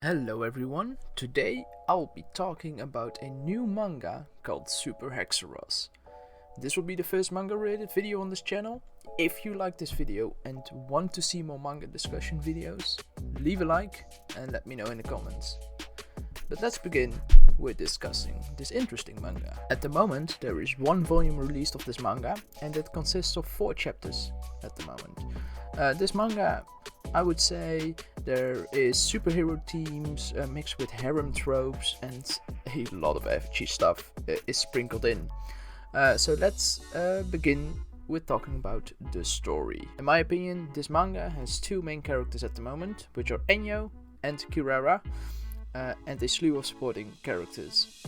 Hello everyone, today I'll be talking about a new manga called Super Hxeros. This will be the first manga related video on this channel. If you like this video and want to see more manga discussion videos, leave a like and let me know in the comments. But let's begin with discussing this interesting manga. At the moment there is one volume released of this manga and it consists of 4 chapters at the moment. This manga, I would say, there is superhero themes mixed with harem tropes and a lot of Echii stuff is sprinkled in. So let's begin with talking about the story. In my opinion, this manga has 2 main characters at the moment, which are Enyo and Kirara, and a slew of supporting characters.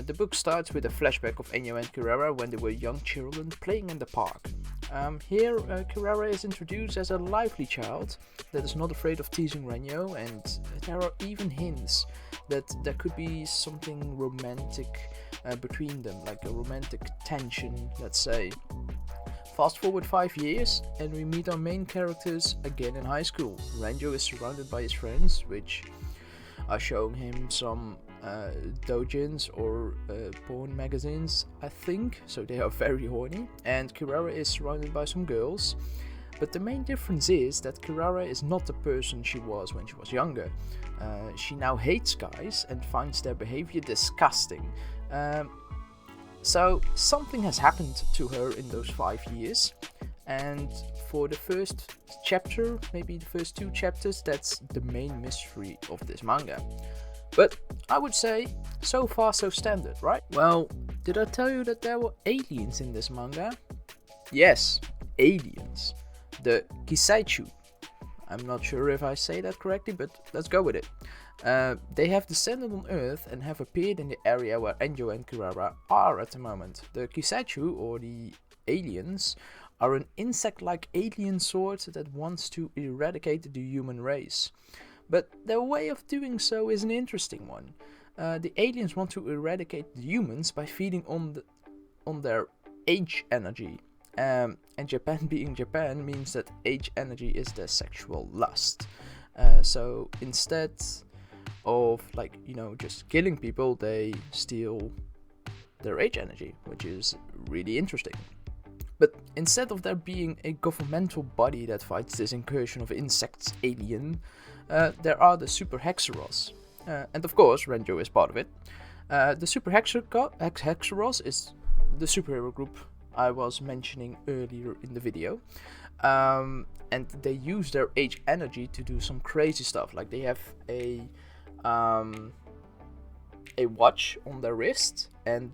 The book starts with a flashback of Enyo and Kirara when they were young children playing in the park. Here, Kirara is introduced as a lively child that is not afraid of teasing Renyo, and there are even hints that there could be something romantic between them, like a romantic tension, let's say. Fast forward 5 years and we meet our main characters again in high school. Renyo is surrounded by his friends, which are showing him some doujins or porn magazines, I think, so they are very horny, and Kirara is surrounded by some girls. But the main difference is that Kirara is not the person she was when she was younger. She now hates guys and finds their behavior disgusting. So something has happened to her in those 5 years, and for the first chapter, maybe the first 2 chapters, that's the main mystery of this manga. But I would say, so far so standard, right? Well, did I tell you that there were aliens in this manga? Yes, aliens. The Kisaichu. I'm not sure if I say that correctly, but let's go with it. They have descended on Earth and have appeared in the area where Enjo and Kirara are at the moment. The Kisaichu, or the aliens, are an insect-like alien sort that wants to eradicate the human race. But their way of doing so is an interesting one. The aliens want to eradicate the humans by feeding on their H energy. And Japan being Japan means that H energy is their sexual lust. So instead of, like, just killing people, they steal their H energy, which is really interesting. But instead of there being a governmental body that fights this incursion of insects alien, there are the Super Hxeros. And of course, Renjo is part of it. The Super Hxeros is the superhero group I was mentioning earlier in the video. And they use their H energy to do some crazy stuff. Like, they have a watch on their wrist, and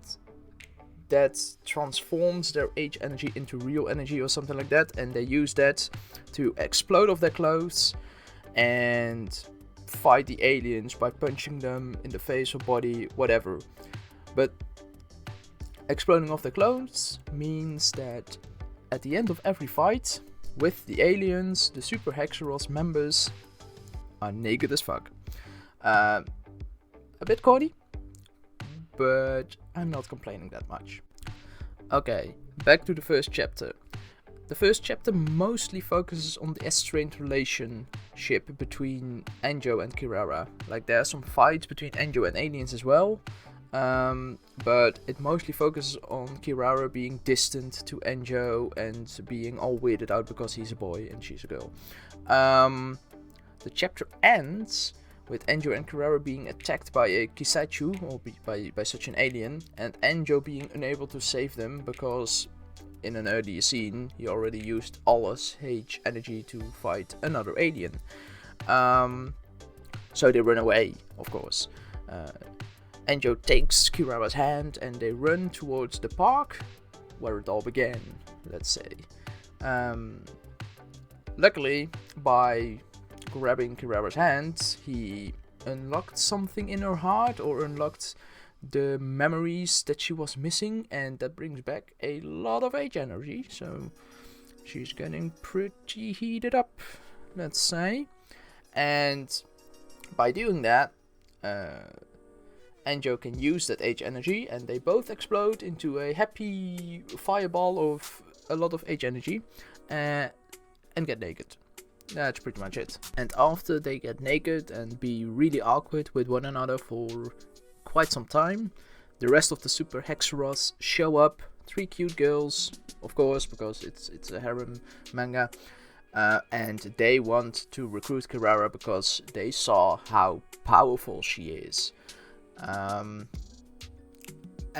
that transforms their H energy into real energy or something like that, and they use that to explode off their clothes and fight the aliens by punching them in the face or body, whatever. But exploding off their clothes means that at the end of every fight with the aliens, the Super Hxeros members are naked as fuck. A bit corny, but I'm not complaining that much. Okay, back to the first chapter. The first chapter mostly focuses on the estranged relationship between Enjo and Kirara. Like, there are some fights between Enjo and aliens as well, but it mostly focuses on Kirara being distant to Enjo and being all weirded out because he's a boy and she's a girl. The chapter ends with Enjo and Kirara being attacked by a Kisaichu, or by such an alien, and Enjo being unable to save them because in an earlier scene he already used all his H energy to fight another alien. So they run away, of course. Enjo takes Kirara's hand and they run towards the park where it all began, let's say. Luckily, by grabbing Kirara's hand, he unlocked something in her heart, or unlocked the memories that she was missing, and that brings back a lot of H energy, so she's getting pretty heated up, let's say. And by doing that, Enjo can use that H energy, and they both explode into a happy fireball of a lot of H energy, and get naked. that's pretty much it. And after they get naked and be really awkward with one another for quite some time, the rest of the Super Hxeros show up. 3 cute girls, of course, because it's a harem manga. And they want to recruit Kirara because they saw how powerful she is. And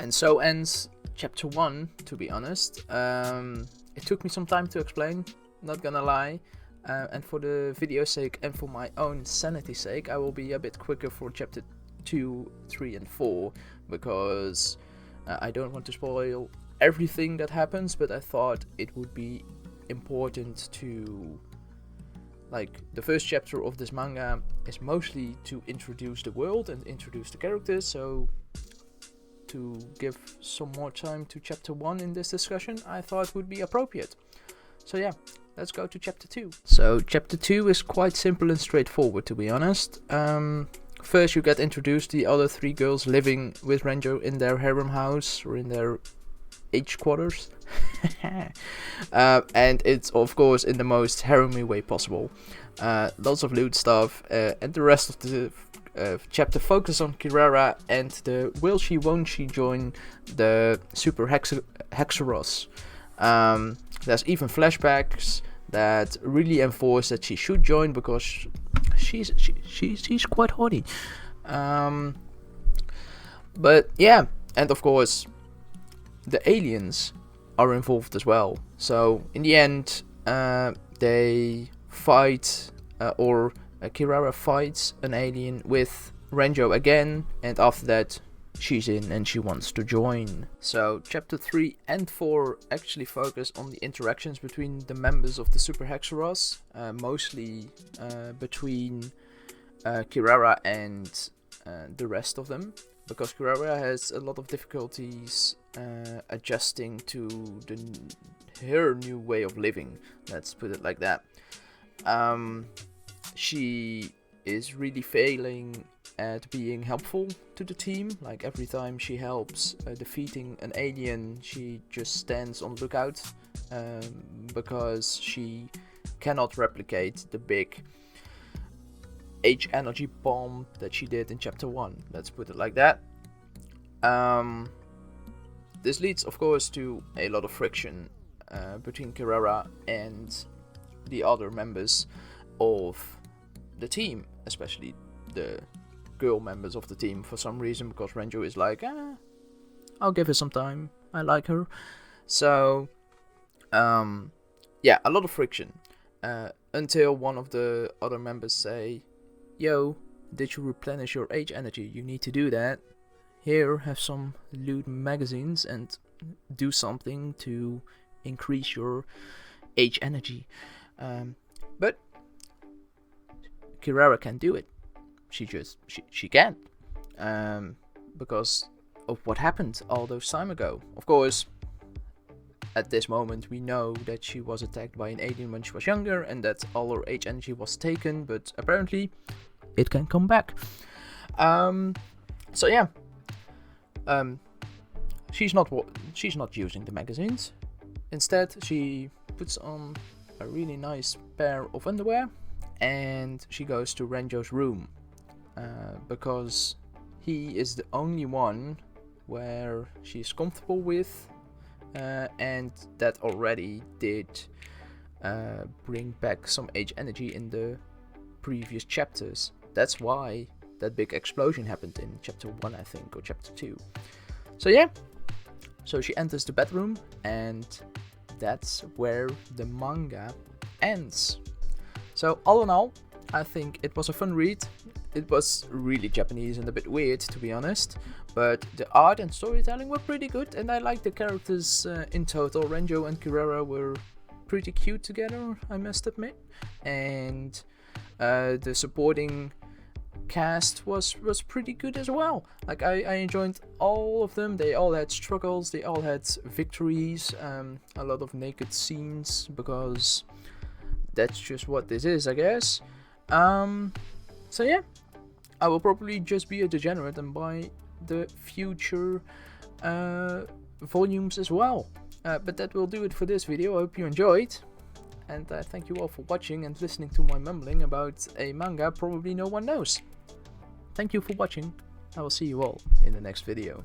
so ends chapter 1, to be honest. It took me some time to explain, not gonna lie. And for the video's sake and for my own sanity's sake, I will be a bit quicker for chapter 2, 3 and 4. Because I don't want to spoil everything that happens, but I thought it would be important to, like, the first chapter of this manga is mostly to introduce the world and introduce the characters, so to give some more time to chapter 1 in this discussion I thought would be appropriate. So yeah, let's go to chapter 2. So chapter 2 is quite simple and straightforward, to be honest. First you get introduced the other 3 girls living with Renjo in their harem house, or in their H quarters. And it's of course in the most harem-y way possible. Lots of loot stuff, and the rest of the chapter focus on Kirara and the will she won't she join the Super Hxeros. There's even flashbacks that really enforce that she should join because she's quite haughty. But yeah, and of course the aliens are involved as well. So in the end, they fight, or Kirara fights an alien with Renjo again, and after that she's in and she wants to join. So chapter 3 and 4 actually focus on the interactions between the members of the Super Hxeros, mostly between Kirara and the rest of them, because Kirara has a lot of difficulties adjusting to her new way of living, let's put it like that. She is really failing at being helpful to the team. Like, every time she helps defeating an alien, she just stands on lookout, because she cannot replicate the big H energy bomb that she did in chapter 1, let's put it like that. This leads of course to a lot of friction between Kirara and the other members of the team, especially the girl members of the team, for some reason, because Renjo is like, I'll give her some time, I like her. So yeah, a lot of friction, until one of the other members say, yo, did you replenish your H energy? You need to do that. Here, have some loot magazines and do something to increase your H energy. But Kirara can do it. She can't. Because of what happened all those time ago. Of course, at this moment we know that she was attacked by an alien when she was younger and that all her H energy was taken, but apparently it can come back. So yeah. She's not using the magazines. Instead, she puts on a really nice pair of underwear and she goes to Renjo's room, because he is the only one where she's comfortable with, and that already did bring back some H energy in the previous chapters. That's why that big explosion happened in chapter 1, I think, or chapter 2. So yeah, so she enters the bedroom and that's where the manga ends. So all in all, I think it was a fun read. It was really Japanese and a bit weird, to be honest, but the art and storytelling were pretty good and I liked the characters in total. Renjo and Kirara were pretty cute together, I must admit, and the supporting cast was pretty good as well. Like, I enjoyed all of them. They all had struggles, they all had victories, a lot of naked scenes, because that's just what this is, I guess. So yeah, I will probably just be a degenerate and buy the future volumes as well. But that will do it for this video. I hope you enjoyed, and thank you all for watching and listening to my mumbling about a manga probably no one knows. Thank you for watching. I will see you all in the next video.